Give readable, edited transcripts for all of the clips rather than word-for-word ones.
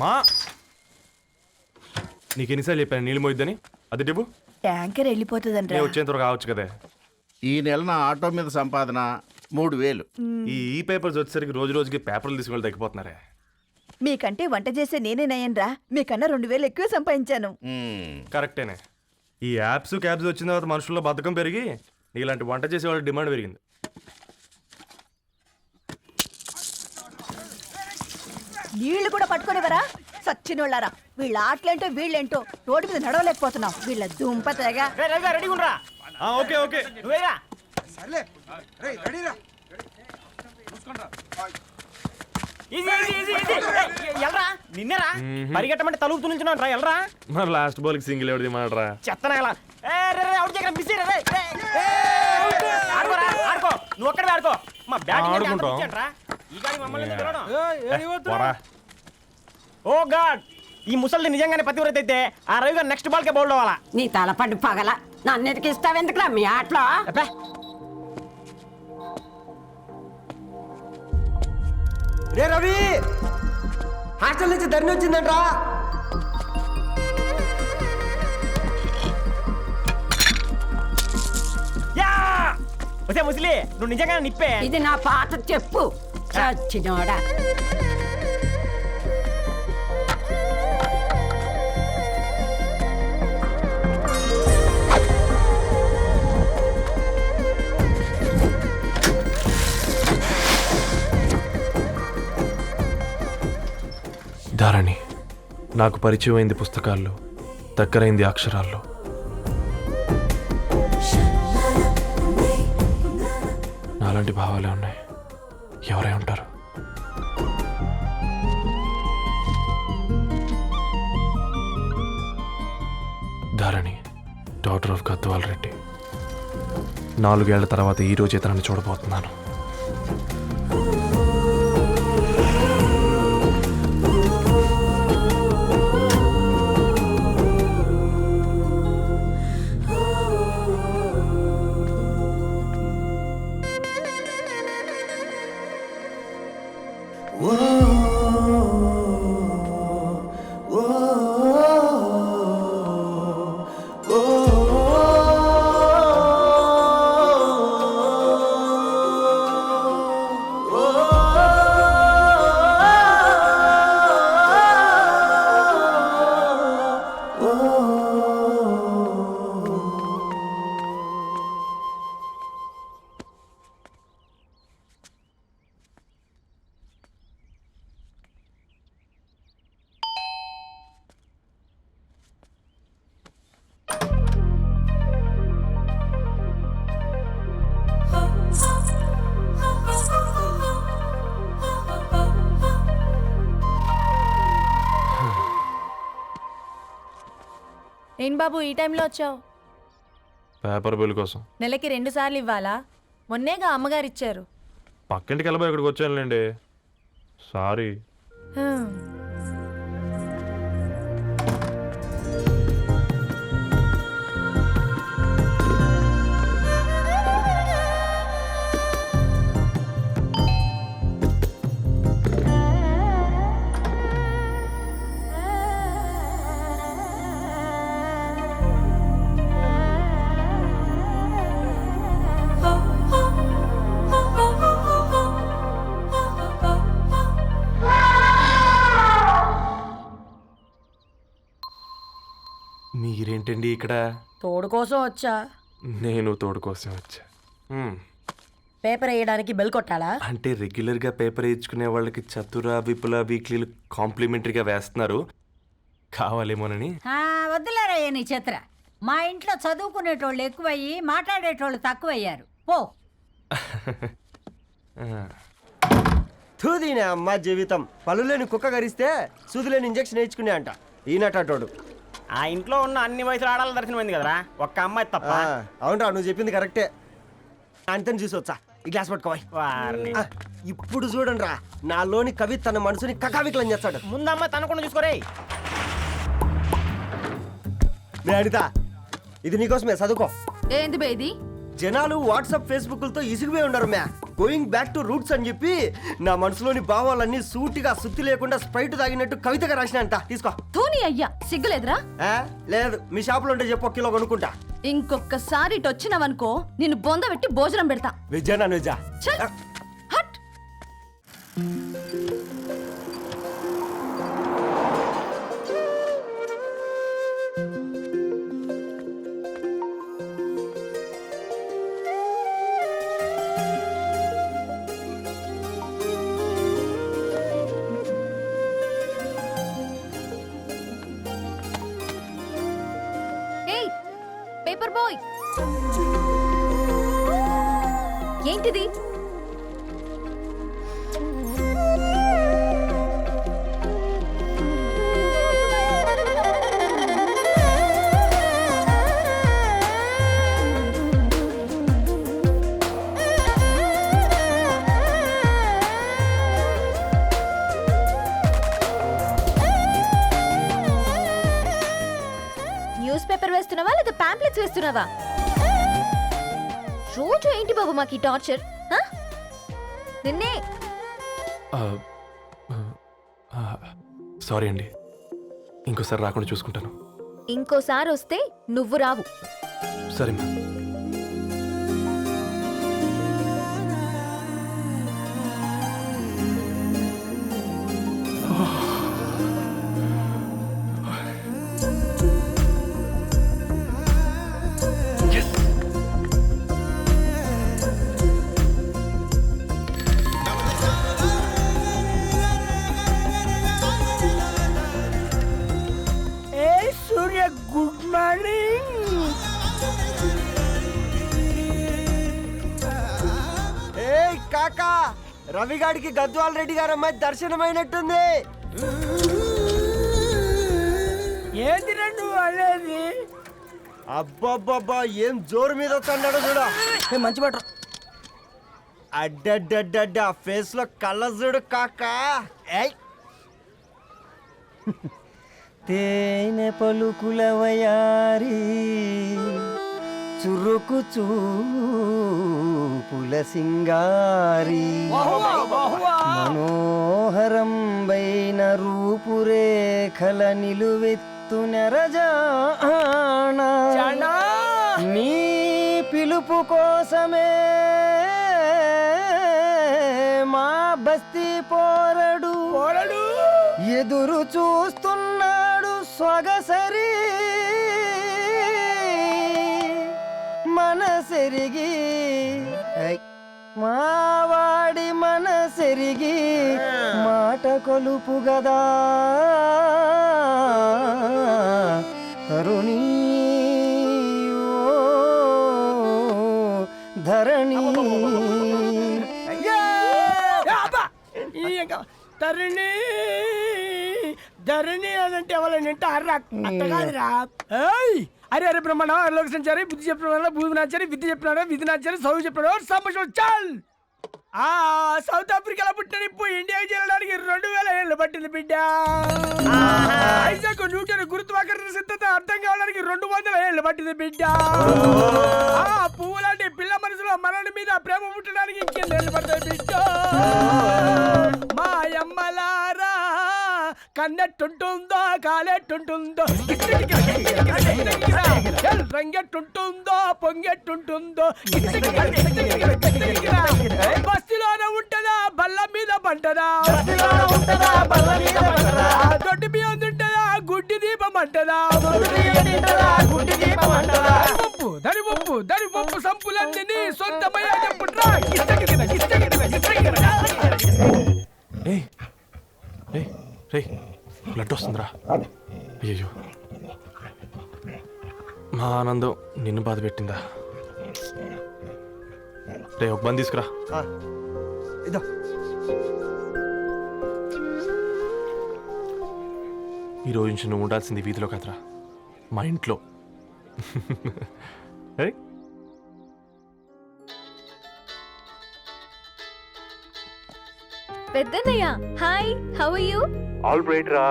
మా నీకెన్నిసార్లు చెప్పాను నీళ్ళు మోయిద్దని? అది డిబు ట్యాంకర్ వెళ్ళిపోతుందండి. వచ్చేంత కావచ్చు కదా. ఈ నెల నా ఆటో మీద సంపాదన 3000. ఈ పేపర్స్ వచ్చేసరికి రోజు రోజుకి పేపర్లు తీసుకుని తగ్గిపోతున్నారే. మీకంటే వంట చేసే నేనే నయ్యన్రా. మీకన్నా 2000 ఎక్కువ సంపాదించాను. కరెక్టేనే. ఈ యాప్స్ క్యాబ్స్ వచ్చిన తర్వాత మనుషుల్లో బద్ధకం పెరిగి ఇలాంటి వంట చేసే వాళ్ళ డిమాండ్ పెరిగింది. నీళ్లు కూడా పట్టుకునేవరా సచ్చినోళ్ళారా. వీళ్ళ ఆటలేంటో వీళ్ళేంటో రోడ్డు మీద నడవలేకపోతున్నాం. వీళ్ళ దుంప తెగ. ఓకే ఓకే నిన్నరా పరిగెట్టమంటే తలుపుతూ నుంచున్నాను రా. ఎల్రా మరి లాస్ట్ బాల్ కి సింగిల్ ఎవరిది మాడరా? చెత్తనా ఎలా ఆడుకో నువ్వు ఒక్కడే ఆడుకో. మా ఓ గాడ్, ఈ ముసలిది నిజంగానే పతివ్రత అయితే ఆ రవి గారు నెక్స్ట్ బాల్ కే బౌల్డ్ అవ్వాలా. నీ తలపండు పగల నన్ను ఎదికిస్తావు ఎందుకురా మీ ఆటలో? రే రవి, హాస్టల్ నుంచి ధరణి వచ్చిందంట్రా. వచ్చే ముసలి, నువ్వు నిజంగా నిప్పే. ఇది నా పాత చెప్పు చచ్చినోడా. ధారణి నాకు పరిచయం అయింది పుస్తకాల్లో, దగ్గరైంది అక్షరాల్లో. నాలాంటి భావాలే ఉన్నాయి. ఎవరై ఉంటారు? Dharani daughter of Gadwal Reddy. 4 ఏళ్ల తర్వాత ఈ రోజు ఇతనాన్ని చూడబోతున్నాను. ఏం బాబు ఈ టైంలో వచ్చావు? పేపర్ బిల్ కోసం. నెలకి 2 సార్లు ఇవ్వాలా? మొన్నేగా అమ్మగారు ఇచ్చారు. పక్కింటికి వెళ్ళబోయి ఇక్కడికి వచ్చానులేండి. సారీ. మీరేంటండి ఇక్కడ? తోడు కోసం వచ్చా. నేను తోడు కోసం వచ్చా. పేపర్ వేయడానికి బెల్ కొట్టాలా? అంటే రెగ్యులర్గా పేపర్ వేయించుకునే వాళ్ళకి చతుర విపుల వీక్లీలు కాంప్లిమెంటరీగా వేస్తున్నారు, కావాలేమోనని. వద్దులేరయ్య నీ చిత్ర. మా ఇంట్లో చదువుకునేటోళ్ళు ఎక్కువయ్యి మాట్లాడేటోళ్ళు తక్కువయ్యారు. పో. తూదీనే అమ్మ జీవితం. పలులేని కుక్క గరిస్తే సూదులేని ఇంజక్షన్ వేయించుకునే అంట ఈనటోడు. ఆ ఇంట్లో ఉన్న అన్ని వయసులు ఆడాలి దర్శనమైంది కదరా, ఒక్క అమ్మాయి తప్ప. అవునరా, నువ్వు చెప్పింది కరెక్టే. అంతని చూసొచ్చా ఈ గ్లాస్ పట్టుకోవాలి. ఇప్పుడు చూడండి రా, నాలోని కవి తన మనసుని కకావికలం చేస్తాడు. ముందమ్మాయి తనకుండా చూసుకోరే. అనిత, ఇది నీకోసమే, చదువుకో. ఏంది బేది? జనాలు వాట్సాప్ ఫేస్బుక్లతో ఇసిగిపోయి ఉండరు మ్యా. గోయింగ్ బ్యాక్ టు రూట్స్ అని చెప్పి నా మనసులోని భావాలన్నీ సూటిగా సుత్తి లేకుండా స్ప్రైట్ తాగినట్టు కవితగా రాసిన అంట. తీసుకో. ధోని అయ్యా సిగ్గులేదురా? లేదు, మీ షాపులో ఉంటే చెప్పు, 1 కిలో కొనుక్కుంటా. ఇంకొకసారి ఇటు వచ్చినావనుకో నిన్ను బొంద పెట్టి భోజనం పెడతా. వెజ్జా నాన్ వెజ్జా? ఛ! హట్! ఏయ్ పేపర్ బాయ్, ఏంటిది? న్యూస్ పేపర్ వేస్తున్నావా లేదా పాంప్లెట్స్ వేస్తున్నావా? రోజు ఏంటి బాబు మాకు ఈ టార్చర్? నిన్నే సారీ అండి, ఇంకోసారి రాకుండా చూసుకుంటాను. ఇంకోసారి వస్తే నువ్వు రావు. సరే మ్యామ్. సూర్య గుడ్ మార్నింగ్. ఏ కాకా, రవిగాడికి గద్వాల్ రెడ్డి గారు అమ్మాయి దర్శనమైనట్టుంది. ఏంటి నువ్వు అనేది? అబ్బబ్బబ్బా, ఏం జోరు మీద వస్తాడు చూడ. మంచి మాట. అడ్డడ్డడ్డ ఫేస్ లో కళ్ళ చూడు కాకా. ఏయ్, తేనె పలుకుల వయారి చురుకు చూపుల సింగారి మనోహరం బైన రూపురేఖల నిలువెత్తు నెరజానా నీ పిలుపు కోసమే మా బస్తీ పోరడు ఎదురు చూస్తున్నాడు సొగసరి మనసెరిగి. మావాడి మనసెరిగి మాట కొలుపు గదా తరుణీ ఓ ధరణి. తరుణి ధరణి అదంటే ఎవరైనా అట్ట కాదురా. అరే అరే బ్రహ్మణ లోక సంచారి బుద్ధి చెప్పిన భూమి నాచారి విద్య చెప్పినాడు విధి నాచారి చదువు చెప్పినాడు సంభాషణ చాల్. సౌత్ ఆఫ్రికాలో పుట్టిన ఇప్పుడు ఇండియాకి చేరడానికి 2000 ఏళ్ళు పట్టింది బిడ్డ. ఐజాక్ న్యూటన్ గురుత్వాకర్షణ సిద్ధత అర్థం కావడానికి 200 ఏళ్ళు పట్టింది బిడ్డ. పువ్వు లాంటి పిల్ల మనసులో మనని మీద ప్రేమ పుట్టడానికి ఇంకేళ్ళు పడతాయి బిడ్డ. మా అమ్మలారా కన్నెట్టుంటుందో కాలెట్టుంటుందో రంగెట్టుంటుందో పొంగెట్టుంటుందో బస్తిలోనే ఉంటదా బల్ల మీద పంటదా దొడ్డి బియ్యం తింటదా గుడ్డి దీపం అంటదా దరి పప్పు సంపులన్నీ సొంతమయ్యా చెప్పుట్రా. రే బ్లడ్ వస్తుందిరా. అయ్యో, మా ఆనందం నిన్ను బాధ పెట్టిందా? రే ఒక బంద్ తీసుకురా. ఇదో ఈ రోజు నుంచి నువ్వు ఉండాల్సింది వీధిలో కదరా, మా ఇంట్లో. పెద్దన్నయ్య hi, how are you? All right రా.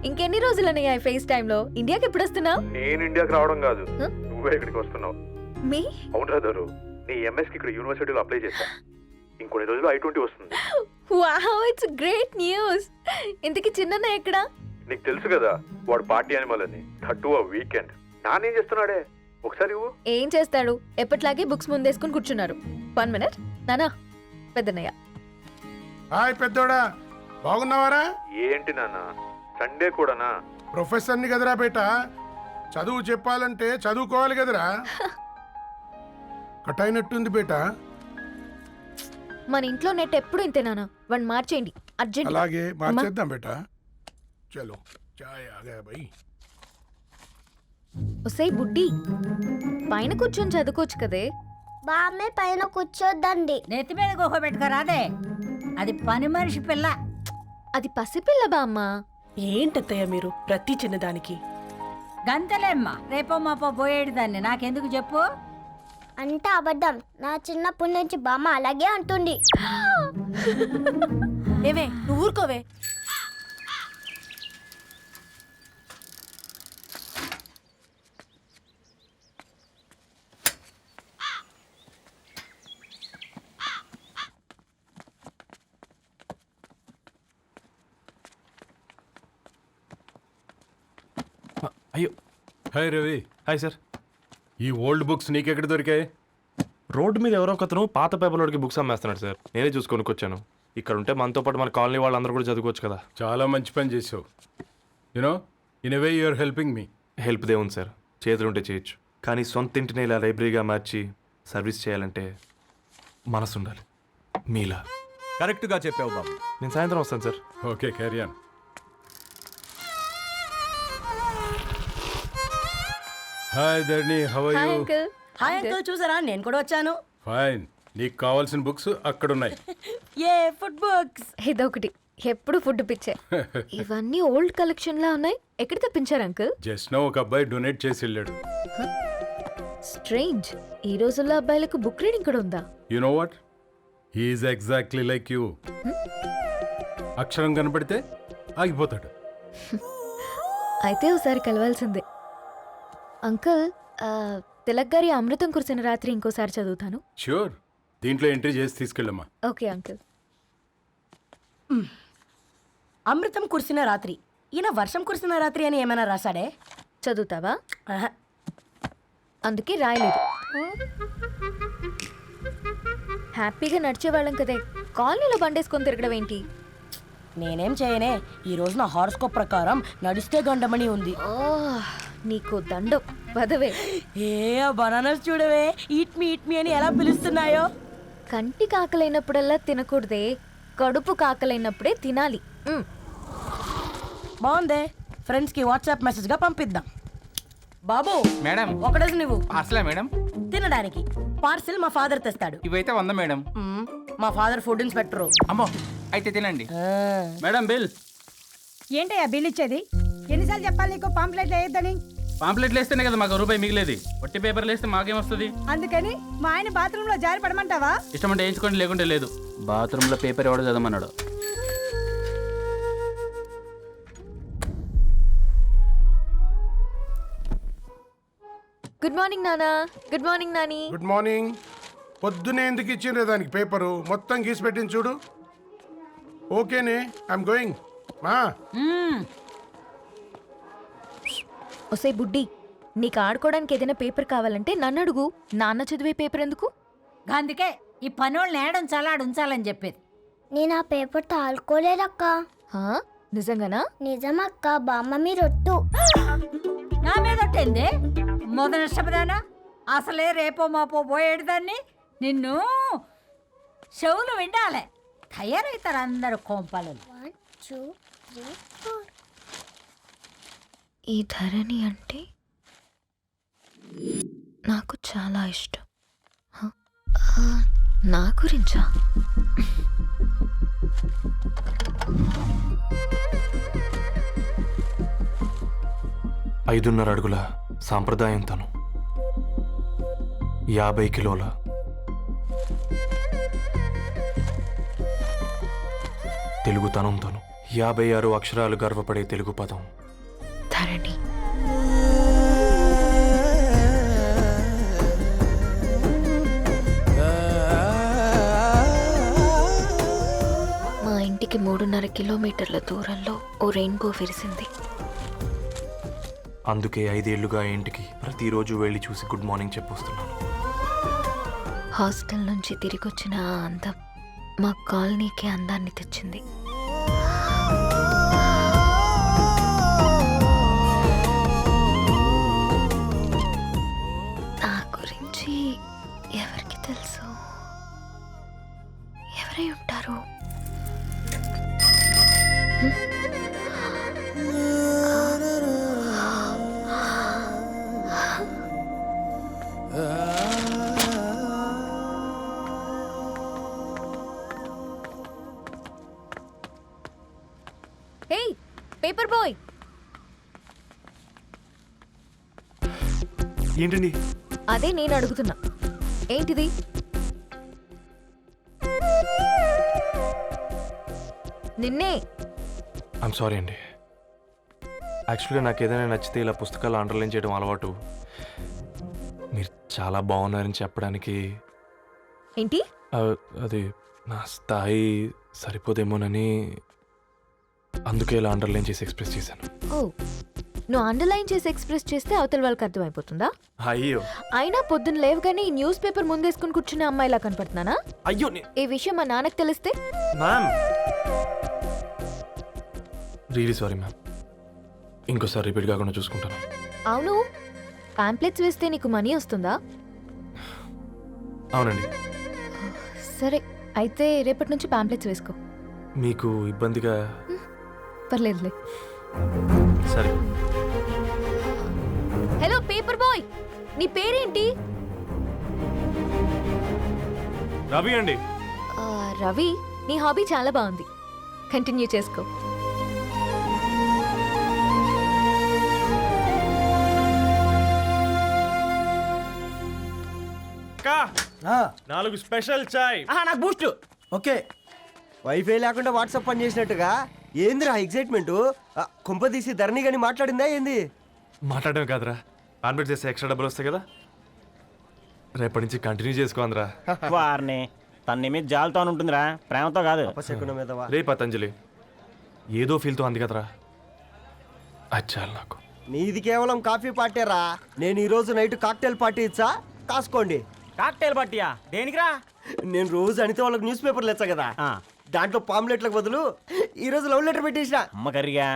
ఇంకెన్ని రోజులన్నయ్య ఫేస్ టైమ్ లో? ఇండియాకి ఎప్పుడు వస్తున్నావు? నేను ఇండియాకి రావడం కాదు, నువ్వే ఇక్కడికి వస్తున్నావు. మీ అవును రాదారు నీ ఎంఎస్కి ఇక్కడ యూనివర్సిటీలో అప్లై చేశా ఇంకొన్ని రోజులు I-20 వస్తుంది. Wow it's great news. ఇంతకీ చిన్న ఎక్కడా? నీకు తెలుసు కదా వాడు పార్టీ అనిమల్ అని, థర్టూ ఆ వీకెండ్. నానేం చేస్తున్నాడే ఒకసారి ఇవ్వు. ఏం చేస్తాడు, ఎప్పట్లాగే బుక్స్ ముందేసుకుని కూర్చున్నారు. 1 మినిట్. నానా పెద్దన్నయ్య. హాయ్ పెద్దోడా, బాగున్నావారా? ఏంటి నాన్న సండే కూడానా? ప్రొఫెసర్ని కదరా బేట, చదువు చెప్పాలంటే చదువుకోవాలి కదరా. కట్ అయినట్టుంది బేట. మన ఇంట్లో నెట్ ఎప్పుడు ఇంతే నానా. 1 మార్చేయండి అర్జెంట్. అలాగే మార్చేద్దాం బేట. చలో చాయ్ ఆగా భయ్. ఒసేయ్ బుడ్డి, పైన కూర్చొని చదువుకోవచ్చు కదే. బామ్మే పైన కూర్చోద్దండి. నెత్తి మీద గుహ పెట్టుకోరాదే, అది పని మనిషి పిల్ల. అది పసిపిల్ల బామ్మ. ఏంటత్తయ్య మీరు ప్రతి చిన్నదానికి? గంతలేమ్మా, రేపో మాపో పోయేడు దాన్ని నాకెందుకు చెప్పు. అంటే అబద్ధం. నా చిన్నప్పటి నుంచి బామ్మ అలాగే అంటుంది. ఏవే నువ్వు ఊరుకోవే. అయ్యో హాయ్ రవి. Hi sir. ఈ ఓల్డ్ బుక్స్ నీకెక్కడ దొరికాయి? రోడ్డు మీద ఎవరో ఒకతను పాత పేపర్లోకి బుక్స్ అమ్మేస్తున్నాడు సార్. నేనే చూసుకొని వచ్చాను. ఇక్కడ ఉంటే మనతో పాటు మన కాలనీ వాళ్ళందరూ కూడా చదువుకోవచ్చు కదా. చాలా మంచి పని చేసావు. You know in a way you are helping me. Help దేవుంది సార్, చేతులుంటే చేయొచ్చు. కానీ సొంత ఇంటిని ఇలా లైబ్రరీగా మార్చి సర్వీస్ చేయాలంటే మనసు ఉండాలి మీలా. కరెక్ట్గా చెప్పావు బాబు. నేను సాయంత్రం వస్తాను sir. Okay carry on. Hi Dharani, how are hi you? Uncle. Hi uncle, చూసారా నేను కూడా వచ్చాను. ఫైన్. నీకు కావాల్సిన బుక్స్ అక్కడ ఉన్నాయి. ఏ ఫుడ్ బుక్స్? ఇదొకటి, ఎప్పుడు ఫుడ్ పిచ్చే. ఇవన్నీ ఓల్డ్ కలెక్షన్ లా ఉన్నాయి. ఎక్కడ తెప్పించారు అంకుల్? జస్ట్ నో ఒక అబ్బాయి డొనేట్ చేసి వెళ్ళాడు. స్ట్రేంజ్, ఈ రోజుల్లో అబ్బాయిలకు బుక్ రీడింగ్ కూడా ఉందా? You know what, he's exactly like you. అక్షరం కనపడితే ఆగిపోతాడు. అయితే ఒకసారి కలవాల్సిందే. అంకుల్, తిలక్ గారి అమృతం కురిసిన రాత్రి ఇంకోసారి చదువుతాను. ష్యూర్, దీంట్లో ఎంట్రీ చేసి తీసుకెళ్ళమ్మా. Okay uncle. అమృతం కురిసిన రాత్రి. ఈయన వర్షం కురిసిన రాత్రి అని ఏమైనా రాశాడే? చదువుతావా? ఆహా. అందుకే రాయలేదు. హ్యాపీగా నడిచేవాళ్ళం కదే, కాలనీలో బండేసుకొని తిరగడం ఏంటి? నేనేం చేయనే, ఈ రోజు నా హారోస్కోప్ ప్రకారం నడిస్తే గండమణి ఉంది. ఓ, నీకు దండం పదవే. ఏ బనానాస్ చూడవే, ఈట్ మీ అని ఎలా పిలుస్తున్నాయో. కంటి కాకలైనప్పుడల్లా తినకూడదే, కడుపు కాకలైనప్పుడే తినాలి. బాగుందే, ఫ్రెండ్స్ కి వాట్సాప్ మెసేజ్ గా పంపిద్దాం. బాబు మేడం, ఒకటేసి నువ్వు అసలే మేడం తినడానికి పార్సిల్ మా ఫాదర్ తెస్తాడు. ఇవైతే 100 మేడం. మా ఫాదర్ ఫుడ్ ఇన్స్పెక్టర్. అమ్మో, అయితే తినండి మేడం. బిల్ ఏంటయ్యా బిల్ ఇచ్చేది? ఎన్నిసార్లు చెప్పాలి నీకు పాంప్లెట్ వేయొద్దని? పాంప్లెట్లు వేస్తేనే కదా మాకు రూపాయి మిగిలేది. ఒట్టి పేపర్లు వేస్తే మాకేమొస్తుంది? అందుకని మా ఆయన బాత్రూమ్ లో జారి పడమంటావా? ఇష్టం అంటే వేయించుకోండి, లేకుంటే లేదు. బాత్రూంలో పేపర్ ఎవడో చదవమన్నాడు. గుడ్ మార్నింగ్ నానా. Good morning Nani. Good morning. పొద్దునే ఎందుకు ఇచ్చిండ్రే దానికి పేపరు? మొత్తం గీసి పెట్టింది చూడు. ఓకేనే, ఐఎమ్ గోయింగ్. మా ఒసే బుడ్డి, నీకు ఆడుకోవడానికి ఏదైనా పేపర్ కావాలంటే నన్ను అడుగు. నాన్న చదివే పేపర్ ఎందుకు? అందుకే ఈ పనోళ్ళని ఏడుంచాలా ఉంచాలని చెప్పేది. నేను ఆ పేపర్ తాలుకోలేదక్క. హా, నిజంగానా? నిజమక్క, బామ్మ మీరొట్టు. నా మీద ఒట్టేంది మొదటి నష్టపదానా? అసలే రేపో మాపో పోయేడు దాన్ని. నిన్ను చెవులు విండాలే, తయారవుతారు అందరు కోంపాలు. 1 2 3 4. ఈ ధరణి అంటే నాకు చాలా ఇష్టం. హ? నా గురించా? ఐదున్నర అడుగుల సాంప్రదాయం తను, 50 కిలోల తెలుగుతనం తను, 56 అక్షరాలు గర్వపడే తెలుగు పదం ధరణి. ఇంటికి 3.5 కిలోమీటర్ల దూరంలో ఓ రెయిన్బో విరిసింది. అందుకే 5 ఏళ్లుగా ఇంటికి ప్రతిరోజు వెళ్ళి చూసి గుడ్ మార్నింగ్ చెప్పొస్తున్నాను. హాస్టల్ నుంచి తిరిగొచ్చిన ఆ అందం మా కాలనీకి అందాన్ని తెచ్చింది. నా గురించి ఎవరికి తెలుసు? ఎవరై ఉంటారు? హే పేపర్ బాయ్, ఏంటండి? అదే నేను అడుగుతున్నా, ఏంటిది? నిన్నే. ఐమ్ సారీ అండి. యాక్చువల్గా నాకు ఏదైనా నచ్చితే ఇలా పుస్తకాలు అండర్లైన్ చేయడం అలవాటు. మీరు చాలా బాగున్నారని చెప్పడానికి ఏంటి? అది నా స్థాయి సరిపోదేమోనని అందుకే ఇలా అండర్లైన్ చేసి ఎక్స్ప్రెస్ చేశాను. ఓ, నువ్వు అండర్లైన్ చేసి ఎక్స్ప్రెస్ చేస్తే అవతల వాళ్ళకి అర్థమైపోతుందా? అయ్యో అయినా పొద్దున్న లేవగానే ఈ న్యూస్ పేపర్ ముందేసుకుని కూర్చునే అమ్మాయిలా కనపడుతున్నానా? అయ్యో ఈ విషయం మా నాన్నకు తెలిస్తే? Ma'am really sorry ma'am. ఇంకోసారి రిపీట్ కాకుండా చూసుకుంటాను. అవును, పాంప్లెట్స్ వేస్తే నీకు మనీ వస్తుందా? అవునండి. సరే అయితే రేపటి నుంచి పాంప్లెట్స్ వేసుకో. మీకు ఇబ్బందిగా? పర్లేదులే. సరే. హలో పేపర్ బాయ్, నీ పేరేంటి? రవి అండి. రవి, నీ హాబీ చాలా బాగుంది, కంటిన్యూ చేసుకో. ఆ, 4 స్పెషల్ చాయ్. నాకు బూస్ట్. ఓకే. వైఫై లేకుండా వాట్సాప్ పని చేసినట్టుగా ఏందిరా ఎగ్జైట్మెంట్? కుంప తీసి ధరణి గాని మాట్లాడిందా ఏంది? మాట్లాడడం కాదురా, కాన్వర్ట్ చేస్తే ఎక్స్ట్రా డబ్బులు వస్తాయి కదా, రేపటి నుంచి కంటిన్యూ చేసుకోందిరా. వారిని తన మీద జాలతో ఉంటుందిరా, ప్రేమతో కాదు. రే పతంజలి, ఏదో ఫీల్తో అంది కదరా, అది చాలు నాకు. నీది కేవలం కాఫీ పార్టీరా. నేను ఈ రోజు నైట్ కాక్టైల్ పార్టీ ఇచ్చా, కాసుకోండి. కాక్టైల్ పార్టీయా? దేనికిరా? నేను రోజు అనితే వాళ్ళకి న్యూస్ పేపర్లు ఇచ్చా కదా, దాంట్లో పాంప్లెట్లకు బదులు ఈ రోజు లవ్ లెటర్ పెట్టేసిన. అమ్మ కర్రీగా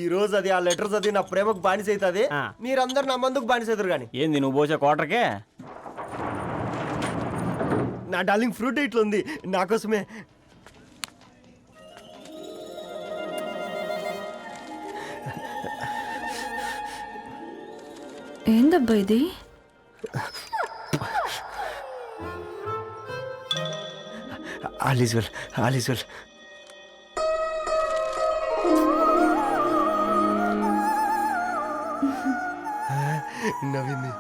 ఈ రోజు అది ఆ లెటర్ చదివి నా ప్రేమకు బానిస అవుతుంది. మీరందరు నా మందుకు బానిస అవుతారు. కానీ ఏంది నువ్వు పోసే కోటర్కే? నా డార్లింగ్ ఫ్రూట్ ఇట్లా ఉంది నా కోసమే. ఏందబ్బా ఇది? All is well, all is well. నవ్వింది.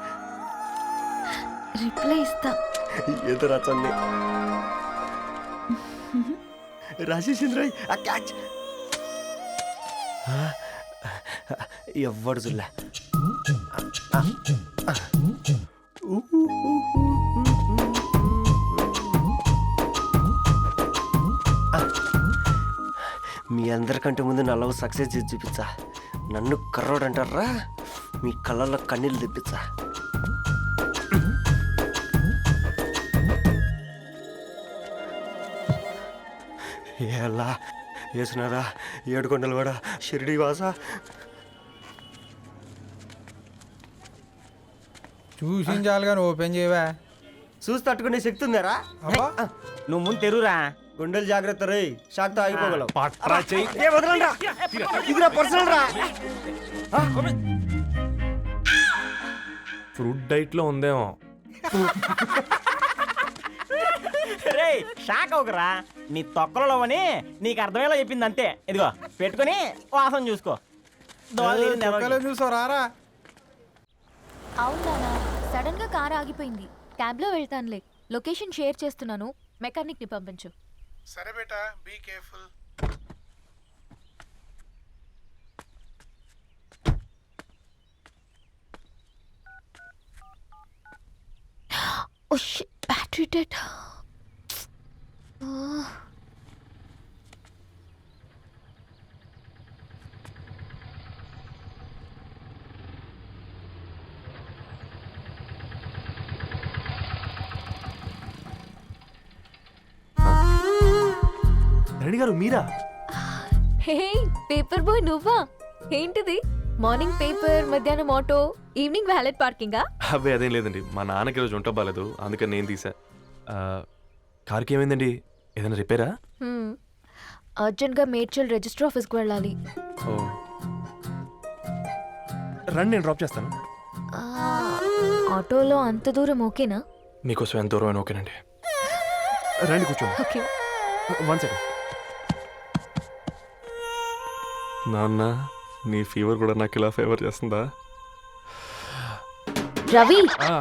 రిప్లై ఇస్తా. ఏదో రచండి రాజేసింద్ర క్యాచ్. ఎవ్వడు జుల్లా. మీ అందరికంటే ముందు నా లవ్ సక్సెస్ చేసి చూపించా. నన్ను కర్రోడు అంటారా, మీ కళ్ళల్లో కన్నీళ్ళు తెప్పించా. ఎలా వేసినారా ఏడుకొండలు కూడా షిరిడి వాస. చూసించాలి కానీ ఓపెన్ చేయవా? చూసి తట్టుకునే శక్తి ఉందారా? నువ్వు ముందు తెరురా, గుండెలు జాగ్రత్త రే, షాక్తో ఆగిపోగలవు. ఇది పర్సనల్ రా. ఫ్రూట్ డైట్ లో ఉందేమో. రే షాక్ అవకరా, నీ తొక్కలలో అని నీకు అర్థమయ్యేలా చెప్పింది అంతే. ఇదిగో పెట్టుకుని వాసన చూసుకో. చూసారా? అవునా, సడన్ గా కార్ ఆగిపోయింది. క్యాబ్ లో వెళ్తానులే, లొకేషన్ షేర్ చేస్తున్నాను, మెకానిక్ ని పంపించు. సరే బేటా, be careful. Oh shit, battery dead. Bharani గారు మీరా? హే పేపర్ బాయ్ నువ్వా? ఏంటిది మార్నింగ్ పేపర్, మధ్యాహ్నం ఆటో, ఈవినింగ్ వ్యాలెట్ పార్కింగా? అబ్బాయి అదేం లేదండి, మా నాన్నకి రోజు ఉంట బాగాలేదు, అందుకని నేను తీసా. కార్కి ఏమైందండి? ఏదైనా రిపేరా? అర్జెంట్గా మేడ్చల్ రిజిస్టర్ ఆఫీస్కి వెళ్ళాలి. ఓ రండి, నేను డ్రాప్ చేస్తాను. ఆ, ఆటోలో అంత దూరం ఓకేనా? మీకోసం ఎంత దూరం అయినా ఓకేనండి. రండి కూర్చోండి. ఓకే. 1 సెకండ్. నాన్న, నీ ఫీవర్ కూడా నాకు ఇలా ఫేవర్ చేస్తుందా? రవి ఆ,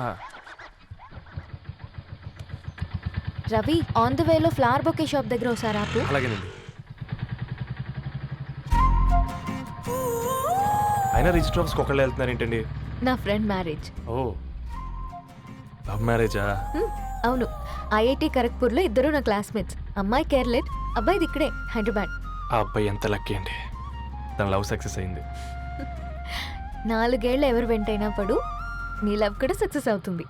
రవి ఆన్ ద వేలో ఫ్లవర్ బొకే షాప్ దగ్గర ఒకసారి ఆపు. అలాగేనండి. అయినా రిజిస్టర్ ఆఫీస్కి ఒకళ్ళు వెళ్తున్నారు ఏంటండి? నా ఫ్రెండ్ మ్యారేజ్. ఓ, లవ్ మ్యారేజా? అవును, ఐఐటి ఖరగ్పూర్లో ఇద్దరు నా క్లాస్మేట్స్. అమ్మాయి కేర్లెట్, అబ్బాయిది ఇక్కడే హైదరాబాద్. ఆ అబ్బాయి ఎంత లక్కీ అండి, తన లవ్ సక్సెస్ అయింది. 4 ఏళ్ళు ఎవరు వెంటైనా పడు, నీ లవ్ కూడా సక్సెస్ అవుతుంది.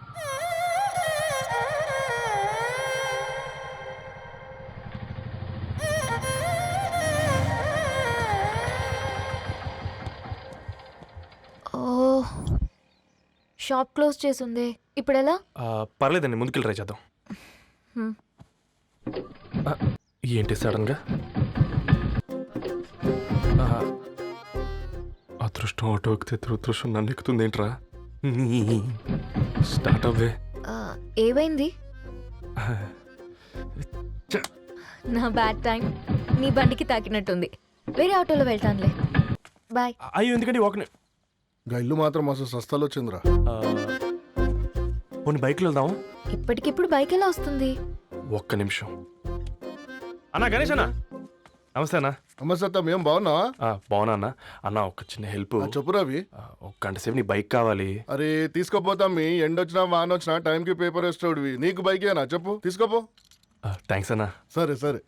ఓ, షాప్ క్లోజ్ చేసింది, ఇప్పుడు ఎలా? పర్లేదండి, ముందుకెళ్ళి ట్రై చేద్దాం. హ్మ్. ఆ, ఏంటి సడన్గా? అదృష్టం ఆటో ఎక్కితే దురదృష్టం నన్ను ఎక్కుతుంది ఏంట్రా? స్టార్ట్ అవ్వే. ఏమైంది? నా బ్యాడ్ టైం నీ బండికి తాకినట్టుంది. వేరే ఆటోలో వెళ్తానులే, బాయ్. అయ్యో ఎందుకండి ఒక ఇల్లు మాత్రం అసలు సస్తాలో వచ్చిందిరా. కొన్ని బైక్లో వెళ్దాం. ఇప్పటికిప్పుడు బైక్ ఎలా వస్తుంది? ఒక్క నిమిషం. అన్నా గణేష్ అన్న, నమస్తే అన్న. నమస్తే, ఏం బాగున్నావా? బాగున్నా అన్న. అన్న ఒక చిన్న హెల్ప్. చెప్పు రవి. ఒక గంట సేపు నీ బైక్ కావాలి. అరే తీసుకోపోతాం, మీ ఎండొచ్చినా వాన వచ్చినా టైంకి పేపర్ వేస్తాడువి. నీకు బైకేనా చెప్పు, తీసుకోపో. థ్యాంక్స్ అన్న. సరే సరే.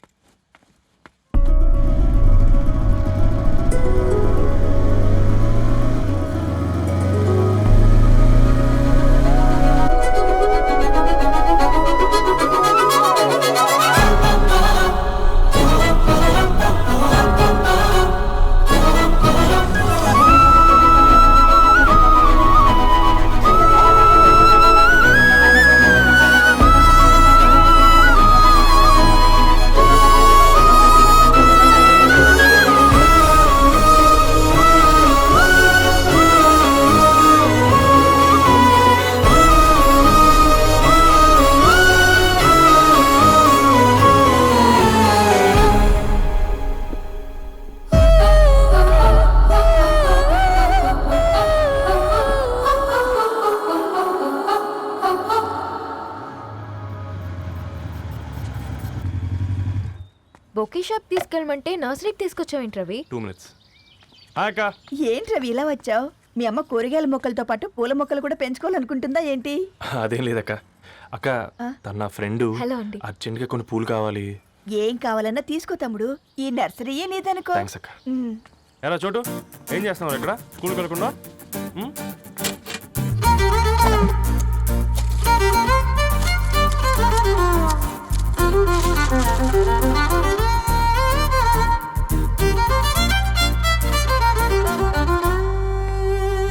బొకే షాప్ తీసుకెళ్ళమంటే నర్సరీకి తీసుకొచ్చావేంటి రవి? 2 minutes. అక్క, ఏంటి రవి ఇలా వచ్చావు? మీ అమ్మ కూరగాయల మొక్కలతో పాటు పూల మొక్కలు కూడా పెంచుకోవాలనుకుంటుందా ఏంటి? అదేం లేదక్క. అక్క, తన నా ఫ్రెండ్ హలో అండి. అర్జెంట్గా కొన్ని పూలు కావాలి. ఏం కావాలన్నా తీసుకో తమ్ముడు, ఈ నర్సరీయే నీదనుకో. థ్యాంక్స్ అక్క. ఉమ్. ఎలా చోటు, ఏం చేస్తున్నావు ఇక్కడ? స్కూల్కి వెళ్ళకుండా?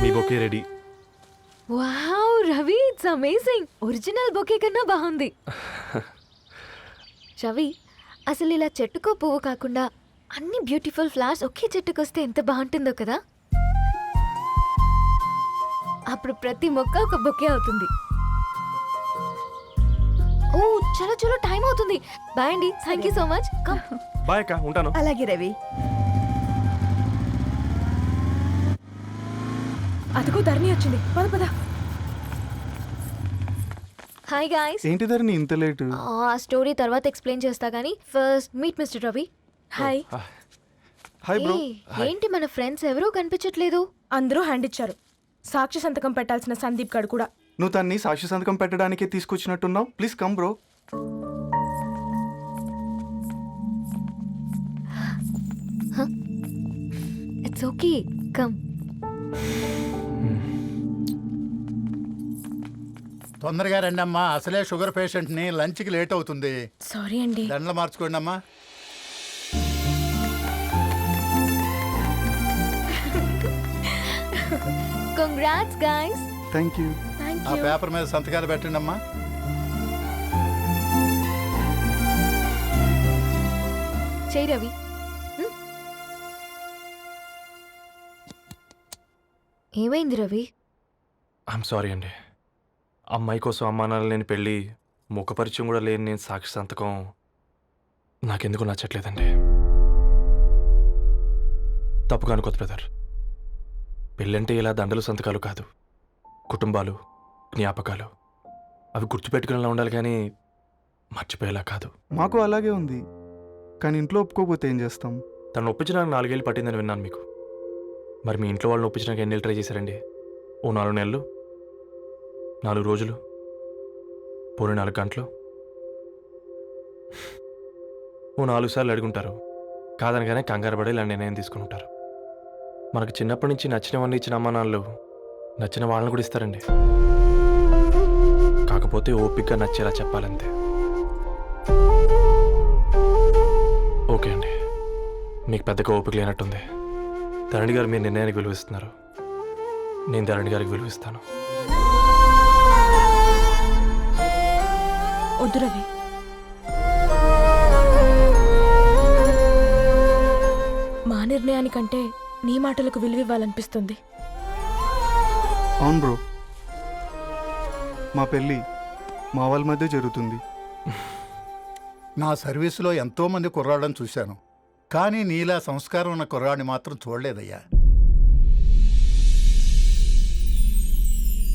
మీ bouquet ready. Wow Ravi, it's amazing. Original bouquet కన్నా బాగుంది. రవి, అసలు ఇలా చెట్టుకో పువ్వు కాకుండా అన్ని బ్యూటిఫుల్ ఫ్లవర్స్ ఒకే చెట్టుకు వస్తే ఎంత బాగుంటుందో కదా. అప్పుడు ప్రతి మొక్క ఒక బొకే అవుతుంది. ఓ చలో చలో, టైం అవుతుంది. బాయ్ అండి, thank you so much. Come. Bye అక్క, ఉంటాను. అలాగే రవి. అదిగో ధరణి వచ్చింది, పద పద. Hi guys. ఏంటి ధరణి ఇంత లేటు? ఆ స్టోరీ తర్వాత ఎక్స్ప్లెయిన్ చేస్తా గానీ first meet mister Ravi. Hi. Hi bro. ఏంటి మన ఫ్రెండ్స్ ఎవరూ కనిపించట్లేదు? అందరూ హ్యాండ్ ఇచ్చారు. సాక్షి సంతకం పెట్టాల్సిన సందీప్ గడు కూడా. నువ్వు తన్ని సాక్షి సంతకం పెట్టడానికే తీసుకొచ్చినట్టున్నావు. Please come bro. It's okay, come. తొందరగా రండి అమ్మా, అసలే షుగర్ పేషెంట్ని, లంచ్కి లేట్ అవుతుంది. సారీ అండి. దండలు మార్చుకోండి అమ్మా. Congrats guys. Thank you. Thank ఆ యూ. పేపర్ మీద సంతకాలు పెట్టండి అమ్మా. చేయి రవి. ఏమైంది రవి? ఐఎమ్ సారీ అండి. అమ్మాయి కోసం అమ్మానాలు లేని పెళ్ళి, ముఖపరిచయం కూడా లేని నేను సాక్షి సంతకం నాకెందుకు నచ్చట్లేదండి. తప్పుగా అనుకోదు బ్రదర్. పెళ్ళంటే ఇలా దండలు సంతకాలు కాదు, కుటుంబాలు, జ్ఞాపకాలు. అవి గుర్తుపెట్టుకునేలా ఉండాలి కానీ మర్చిపోయేలా కాదు. మాకు అలాగే ఉంది, కానీ ఇంట్లో ఒప్పుకోకపోతే ఏం చేస్తాం? తను ఒప్పించడానికి 4 ఏళ్ళు పట్టిందని విన్నాను మీకు. మరి మీ ఇంట్లో వాళ్ళని ఒప్పించడానికి ఎన్ని ఏళ్ళు ట్రై చేశారండి? ఓ 4 నెలలు, 4 రోజులు, పోనీ 4 గంటలు, ఓ 4 సార్లు అడుగుంటారు. కాదనగానే కంగారు పడి ఇలా నిర్ణయం తీసుకుని ఉంటారు. మనకు చిన్నప్పటి నుంచి నచ్చినవన్నీ ఇచ్చిన అమ్మానాళ్ళు నచ్చిన వాళ్ళని కూడా ఇస్తారండి. కాకపోతే ఓపికగా నచ్చేలా చెప్పాలంతే. ఓకే అండి, మీకు పెద్దగా ఓపిక లేనట్టుంది. ధరణి గారు మీ నిర్ణయానికి విలువిస్తున్నారు, నేను ధరణి గారికి విలువిస్తాను. వద్దు రవి. మా నిర్ణయానికంటే నీ మాటలకు విలువివ్వాలనిపిస్తుంది. అవును బ్రో, మా పెళ్ళి మా వాళ్ళ మధ్య జరుగుతుంది. నా సర్వీసులో ఎంతోమంది కుర్రాళ్ళని చూశాను, కానీ నీలా సంస్కారం ఉన్న కుర్రాడిని మాత్రం చూడలేదయ్యా.